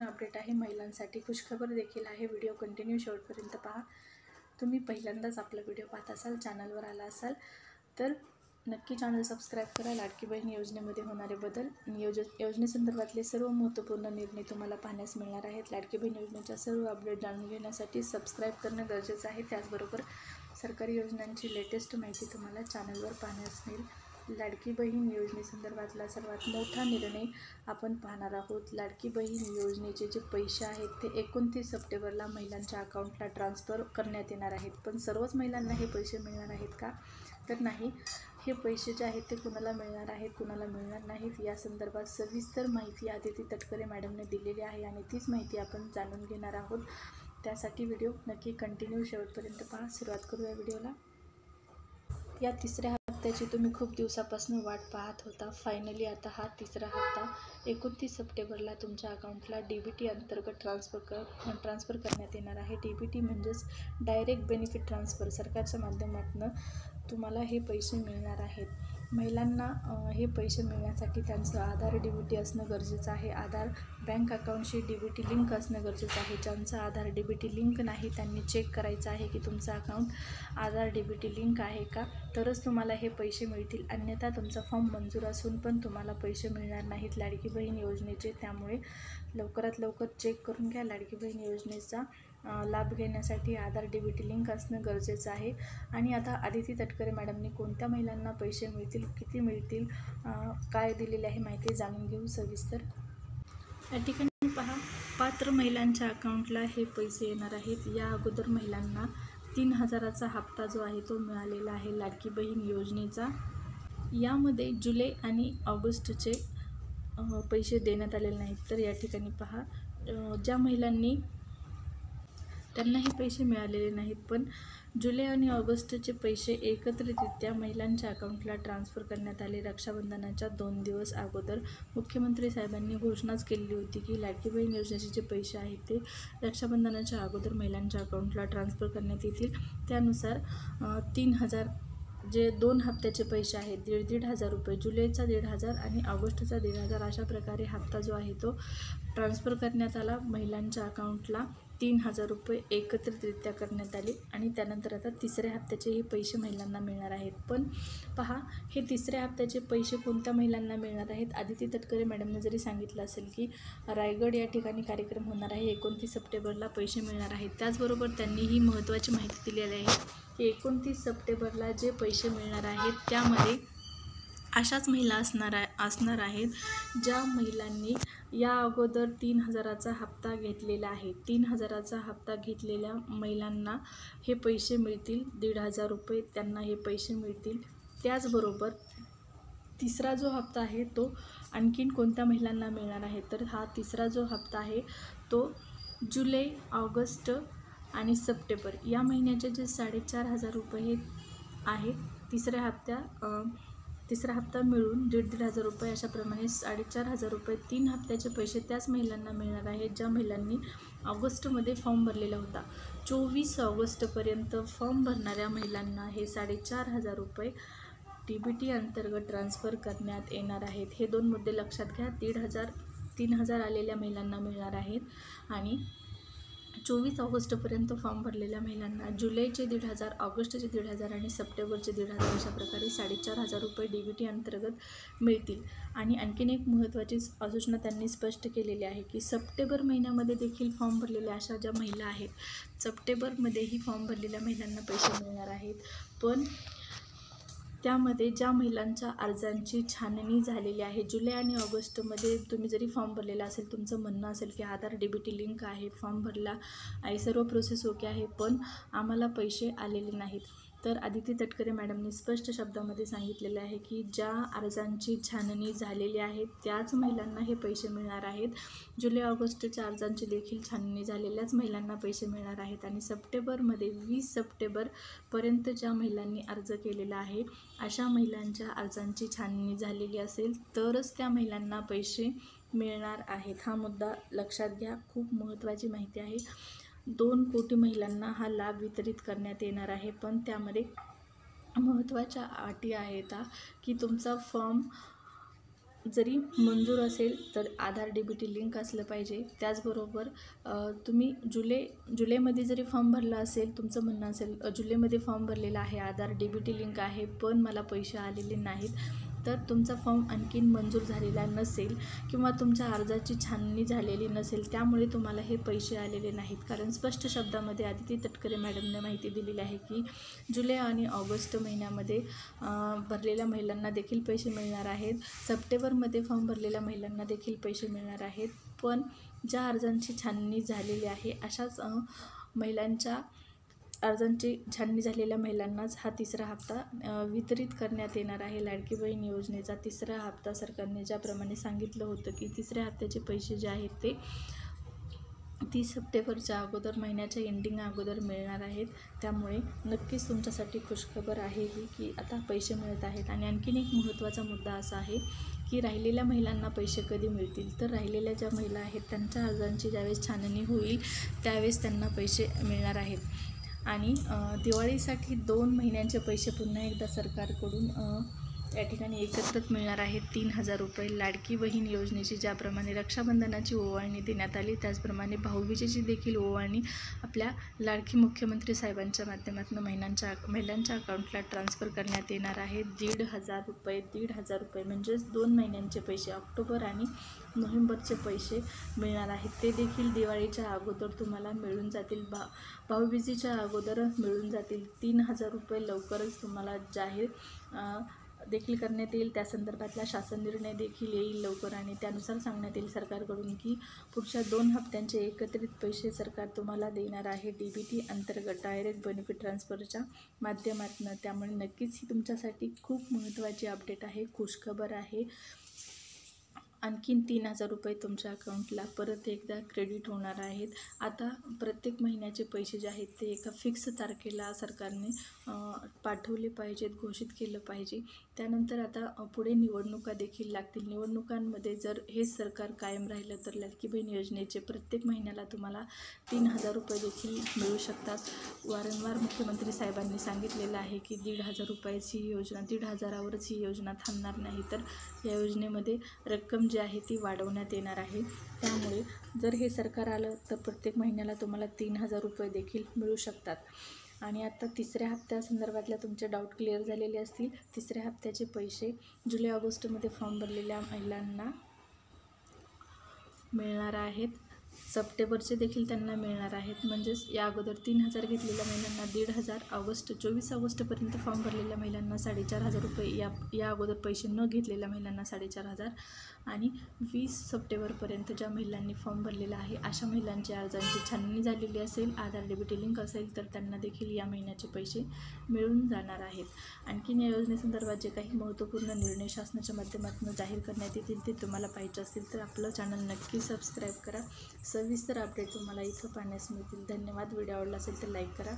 Update आहे महिलांसाठी खुशखबर देखील आहे। व्हिडिओ कंटिन्यू शेवटपर्यंत पहा। तुम्ही पहिल्यांदाच आपला व्हिडिओ पाहत असाल, चॅनलवर आला असाल तर नक्की चॅनल सबस्क्राईब करा। लाडकी बहीण योजनेमध्ये होणारे बदल, योजनेसंदर्भातले सर्व महत्त्वपूर्ण निर्णय तुम्हाला पाहण्यास मिळणार आहेत। लाडकी बहीण योजनेच्या सर्व अपडेट जाणून घेण्यासाठी सबस्क्राईब करणं गरजेचं आहे। त्याचबरोबर सरकारी योजनांची लेटेस्ट माहिती तुम्हाला चॅनलवर पाहण्यास मिळेल। लाडकी बहीण योजनेसंदर्भातला सर्वात मोठा निर्णय आपण पाहणार आहोत। लाडकी बहीण योजनेचे जे पैसे आहेत ते 29 सप्टेंबरला महिलांच्या अकाउंटला ट्रान्सफर करण्यात येणार आहेत। पण सर्वच महिलांना हे पैसे मिळणार आहेत का? तर नाही। हे पैसे जे आहेत ते कुणाला मिळणार आहेत, कुणाला मिळणार नाहीत, या संदर्भात सविस्तर माहिती आदिती तटकरे मॅडमने दिलेली आहे आणि तीच माहिती आपण जाणून घेणार आहोत। त्यासाठी व्हिडिओ नक्की कंटिन्यू शेवटपर्यंत पहा। सुरुवात करूया व्हिडिओला। या तिसऱ्या हप्त्याची तुम्ही खूप दिवसापासून वाट पाहत होता। फायनली आता हा तिसरा हप्ता 29 सप्टेंबरला तुमच्या अकाउंटला DBT अंतर्गत ट्रान्सफर करण्यात येणार आहे। DBT म्हणजेच डायरेक्ट बेनिफिट ट्रान्सफर। सरकारच्या माध्यमातून तुम्हाला हे पैसे मिळणार आहेत। महिलांना हे पैसे मिळण्यासाठी त्यांचं आधार DBT असणं गरजेचं आहे। आधार बँक अकाउंटशी DBT लिंक असणं गरजेचं आहे। ज्यांचं आधार DBT लिंक नाही त्यांनी चेक करायचं आहे की तुमचं अकाउंट आधार DBT लिंक आहे का, तरच तुम्हाला हे पैसे मिळतील। अन्यथा तुमचा फॉर्म मंजूर असून पण तुम्हाला पैसे मिळणार नाहीत लाडकी बहीण योजनेचे। त्यामुळे लवकरात लवकर चेक करून घ्या। लाडकी बहीण योजनेचा लाभ घेण्यासाठी आधार DBT लिंक असणं गरजेचं आहे। आणि आता आदिती तटकरे मॅडमनी कोणत्या महिलांना पैसे मिळतील, किती मिळतील, काय दिलेली आहे माहिती जाणून घेऊ सविस्तर। या ठिकाणी पहा, पात्र महिलांच्या अकाउंटला हे पैसे येणार आहेत। या अगोदर महिलांना 3000चा हप्ता जो आहे तो मिळालेला आहे लाडकी बहीण योजनेचा। यामध्ये जुलै आणि ऑगस्टचे पैसे देण्यात आलेले नाहीत। तर या ठिकाणी पहा, ज्या महिलांनी त्यांना हे पैसे मिळालेले नाहीत, पण जुलै आणि ऑगस्टचे पैसे एकत्रितरित्या महिलांच्या अकाउंटला ट्रान्सफर करण्यात आले। रक्षाबंधनाच्या 2 दिवस अगोदर मुख्यमंत्री साहेबांनी घोषणाच केलेली होती की लाडकी बहीण योजनेचे जे पैसे आहेत ते रक्षाबंधनाच्या अगोदर महिलांच्या अकाउंटला ट्रान्सफर करण्यात येतील। त्यानुसार 3000 जे 2 हप्त्याचे पैसे आहेत, 1,500 रुपये, जुलैचा 1,500 आणि ऑगस्टचा 1,500 अशा प्रकारे हप्ता जो आहे तो ट्रान्सफर करण्यात आला। महिलांच्या अकाउंटला 3000 रुपये एकत्रितरित्या करण्यात आले आणि त्यानंतर आता तिसऱ्या हप्त्याचे हे पैसे महिलांना मिळणार आहेत। पण पहा, हे तिसऱ्या हप्त्याचे पैसे कोणत्या महिलांना मिळणार आहेत? आदिती तटकरे मॅडमने जरी सांगितलं असेल की रायगड या ठिकाणी कार्यक्रम होणार आहे, 29 सप्टेंबरला पैसे मिळणार आहेत, त्याचबरोबर त्यांनी ही महत्त्वाची माहिती दिलेली आहे की 29 सप्टेंबरला जे पैसे मिळणार आहेत त्यामध्ये अशाच महिला असणार आहेत ज्या महिलांनी या अगोदर 3000चा हप्ता घेतलेला आहे। 3000चा हप्ता घेतलेल्या महिलांना हे पैसे मिळतील, 1,500 रुपये त्यांना हे पैसे मिळतील। त्याचबरोबर तिसरा जो हप्ता आहे तो आणखीन कोणत्या महिलांना मिळणार आहे? तर हा तिसरा जो हप्ता आहे तो जुलै, ऑगस्ट आणि सप्टेंबर या महिन्याचे जे 4500 रुपये आहेत, तिसरा हप्ता मिळून 1,500 रुपये अशाप्रमाणे 4500 रुपये 3 हप्त्याचे पैसे त्याच महिलांना मिळणार आहेत ज्या महिलांनी ऑगस्टमध्ये फॉर्म भरलेला होता। 24 ऑगस्टपर्यंत फॉर्म भरणाऱ्या महिलांना हे 4500 रुपये DBT अंतर्गत ट्रान्सफर करण्यात येणार आहेत। हे 2 मुद्दे लक्षात घ्या। 3000 आलेल्या महिलांना मिळणार आहेत आणि 24 ऑगस्टपर्यंत फॉर्म भरलेल्या महिलांना जुलैचे 1,500, ऑगस्टचे 1,500 आणि सप्टेंबरचे 1,500 अशा प्रकारे 4500 रुपये DBT अंतर्गत मिळतील। आणि आणखीन एक महत्त्वाची सूचना त्यांनी स्पष्ट केलेली आहे की सप्टेंबर महिन्यामध्ये देखील फॉर्म भरलेल्या अशा ज्या महिला आहेत, सप्टेंबरमध्येही फॉर्म भरलेल्या महिलांना पैसे मिळणार आहेत। पण त्यामध्ये ज्या महिलांच्या अर्जांची छाननी झालेली आहे, जुलै आणि ऑगस्टमध्ये तुम्ही जरी फॉर्म भरलेला असेल, तुमचं म्हणणं असेल की आधार DBT लिंक आहे, फॉर्म भरला आहे, सर्व प्रोसेस ओके आहे, पण आम्हाला पैसे आलेले नाहीत, तर आदिती तटकरे मॅडमने स्पष्ट शब्दामध्ये सांगितलेलं आहे की ज्या अर्जांची छाननी झालेली आहे त्याच महिलांना हे पैसे मिळणार आहेत। जुलै ऑगस्टच्या अर्जांची देखील छाननी झालेल्याच महिलांना पैसे मिळणार आहेत। आणि सप्टेंबरमध्ये 20 सप्टेंबरपर्यंत ज्या महिलांनी अर्ज केलेला आहे अशा महिलांच्या अर्जांची छाननी झालेली असेल तरच त्या महिलांना पैसे मिळणार आहेत। हा मुद्दा लक्षात घ्या, खूप महत्त्वाची माहिती आहे। 2 कोटी महिलांना हा लाभ वितरित करण्यात येणार आहे, पण त्यामध्ये महत्त्वाच्या अटी आहेत की तुमचा फॉर्म जरी मंजूर असेल तर आधार DBT लिंक असलं पाहिजे. त्याचबरोबर तुम्ही जुलैमध्ये जरी फॉर्म भरला असेल, तुमचं म्हणणं असेल जुलैमध्ये फॉर्म भरलेला आहे, आधार DBT लिंक आहे, पण मला पैसे आलेले नाहीत, तर तुमचा फॉर्म आणखीन मंजूर झालेला नसेल किंवा तुमच्या अर्जाची छाननी झालेली नसेल, त्यामुळे तुम्हाला हे पैसे आलेले नाहीत. कारण स्पष्ट शब्दामध्ये आदिती तटकरे मॅडमने माहिती दिलेली आहे की जुलै आणि ऑगस्ट महिन्यामध्ये भरलेल्या महिलांना देखील पैसे मिळणार आहेत. सप्टेंबरमध्ये फॉर्म भरलेल्या महिलांना देखील पैसे मिळणार आहेत. पण ज्या अर्जांची छाननी झालेली आहे अशाच महिलांच्या अर्जांची छाननी झालेल्या महिलांनाच हा तिसरा हप्ता वितरित करण्यात येणार आहे. लाडकी बहीण योजनेचा तिसरा हप्ता सरकारने ज्याप्रमाणे सांगितलं होतं की तिसऱ्या हप्त्याचे पैसे जे आहेत ते 30 सप्टेंबरच्या अगोदर, महिन्याच्या एंडिंग अगोदर मिळणार आहेत. त्यामुळे नक्कीच तुमच्यासाठी खुशखबर आहे ही की आता पैसे मिळत आहेत. आणि आणखीन एक महत्त्वाचा मुद्दा असा आहे की राहिलेल्या महिलांना पैसे कधी मिळतील, तर राहिलेल्या ज्या महिला आहेत त्यांच्या अर्जांची ज्यावेळेस छाननी होईल त्यावेळेस त्यांना पैसे मिळणार आहेत. आणि दिवाळीसाठी 2 महिन्यांचे पैसे पुन्हा एकदा सरकारकडून या ठिकाणी एकत्रित मिळणार आहेत. 3,000 रुपये. लाडकी बहीण योजनेची ज्याप्रमाणे रक्षाबंधनाची ओवाळणी देण्यात आली, त्याचप्रमाणे भाऊबीजेची देखील ओवाळणी आपल्या लाडकी मुख्यमंत्री साहेबांच्या माध्यमातून महिलांच्या अकाउंटला ट्रान्स्फर करण्यात येणार आहे. 1,500 रुपये म्हणजेच 2 महिन्यांचे पैसे, ऑक्टोबर आणि नोव्हेंबरचे पैसे मिळणार आहेत. ते देखील दिवाळीच्या अगोदर तुम्हाला मिळून जातील, भाऊबीजेच्या अगोदर मिळून जातील. 3,000 रुपये लवकरच तुम्हाला जाहीर देखील करण्यात येईल. त्या संदर्भातला शासन निर्णय देखील येईल लवकर आणि त्यानुसार सांगण्यात येईल सरकारकडून की पुढच्या 2 हप्त्यांचे एकत्रित पैसे सरकार तुम्हाला देणार आहे DBT अंतर्गत, डायरेक्ट बेनिफिट ट्रान्सफरच्या माध्यमातून. त्यामुळे नक्कीच ही तुमच्यासाठी खूप महत्त्वाची अपडेट आहे, खुशखबर आहे. आणखीन 3,000 रुपये तुमच्या अकाउंटला परत एकदा क्रेडिट होणार आहेत. आता प्रत्येक महिन्याचे पैसे जे आहेत ते एका फिक्स तारखेला सरकारने पाठवले पाहिजेत, घोषित केलं पाहिजे. त्यानंतर आता पुढे निवडणुका देखील लागतील. निवडणुकांमध्ये जर हे सरकार कायम राहिलं तर लाडकी बहीण योजनेचे प्रत्येक महिन्याला तुम्हाला 3,000 रुपये देखील मिळू शकतात. वारंवार मुख्यमंत्री साहेबांनी सांगितलेलं आहे की 1,500 रुपयाची ही योजना, 1,500वरच ही योजना थांबणार नाही, तर या योजनेमध्ये रक्कम जी आहे ती वाढवण्यात येणार आहे. त्यामुळे जर हे सरकार आलं तर प्रत्येक महिन्याला तुम्हाला 3,000 रुपये देखील मिळू शकतात. आणि आता तिसऱ्या हप्त्यासंदर्भातल्या तुमचे डाऊट क्लिअर झालेले असतील. तिसऱ्या हप्त्याचे पैसे जुलै ऑगस्टमध्ये फॉर्म भरलेल्या महिलांना मिळणार आहेत. सप्टेंबरचे देखील त्यांना मिळणार आहेत. म्हणजेच या अगोदर 3,000 घेतलेल्या महिलांना 1,500, 24 ऑगस्टपर्यंत फॉर्म भरलेल्या महिलांना 4,500 रुपये, या अगोदर पैसे न घेतलेल्या महिलांना 4,500 आणि 20 सप्टेंबरपर्यंत ज्या महिलांनी फॉर्म भरलेला आहे अशा महिलांच्या अर्जांची छाननी झालेली असेल, आधार DBT लिंक असेल तर त्यांना देखील या महिन्याचे पैसे मिळून जाणार आहेत. आणखीन या योजनेसंदर्भात जे काही महत्त्वपूर्ण निर्णय शासनाच्या माध्यमातून जाहीर करण्यात येतील ते तुम्हाला पाहिजे असतील तर आपलं चॅनल नक्की सबस्क्राईब करा. सविस्तर अपडेट तुम्हाला इथं पाहण्यास मिळतील. धन्यवाद. व्हिडिओ आवडला असेल तर लाईक करा.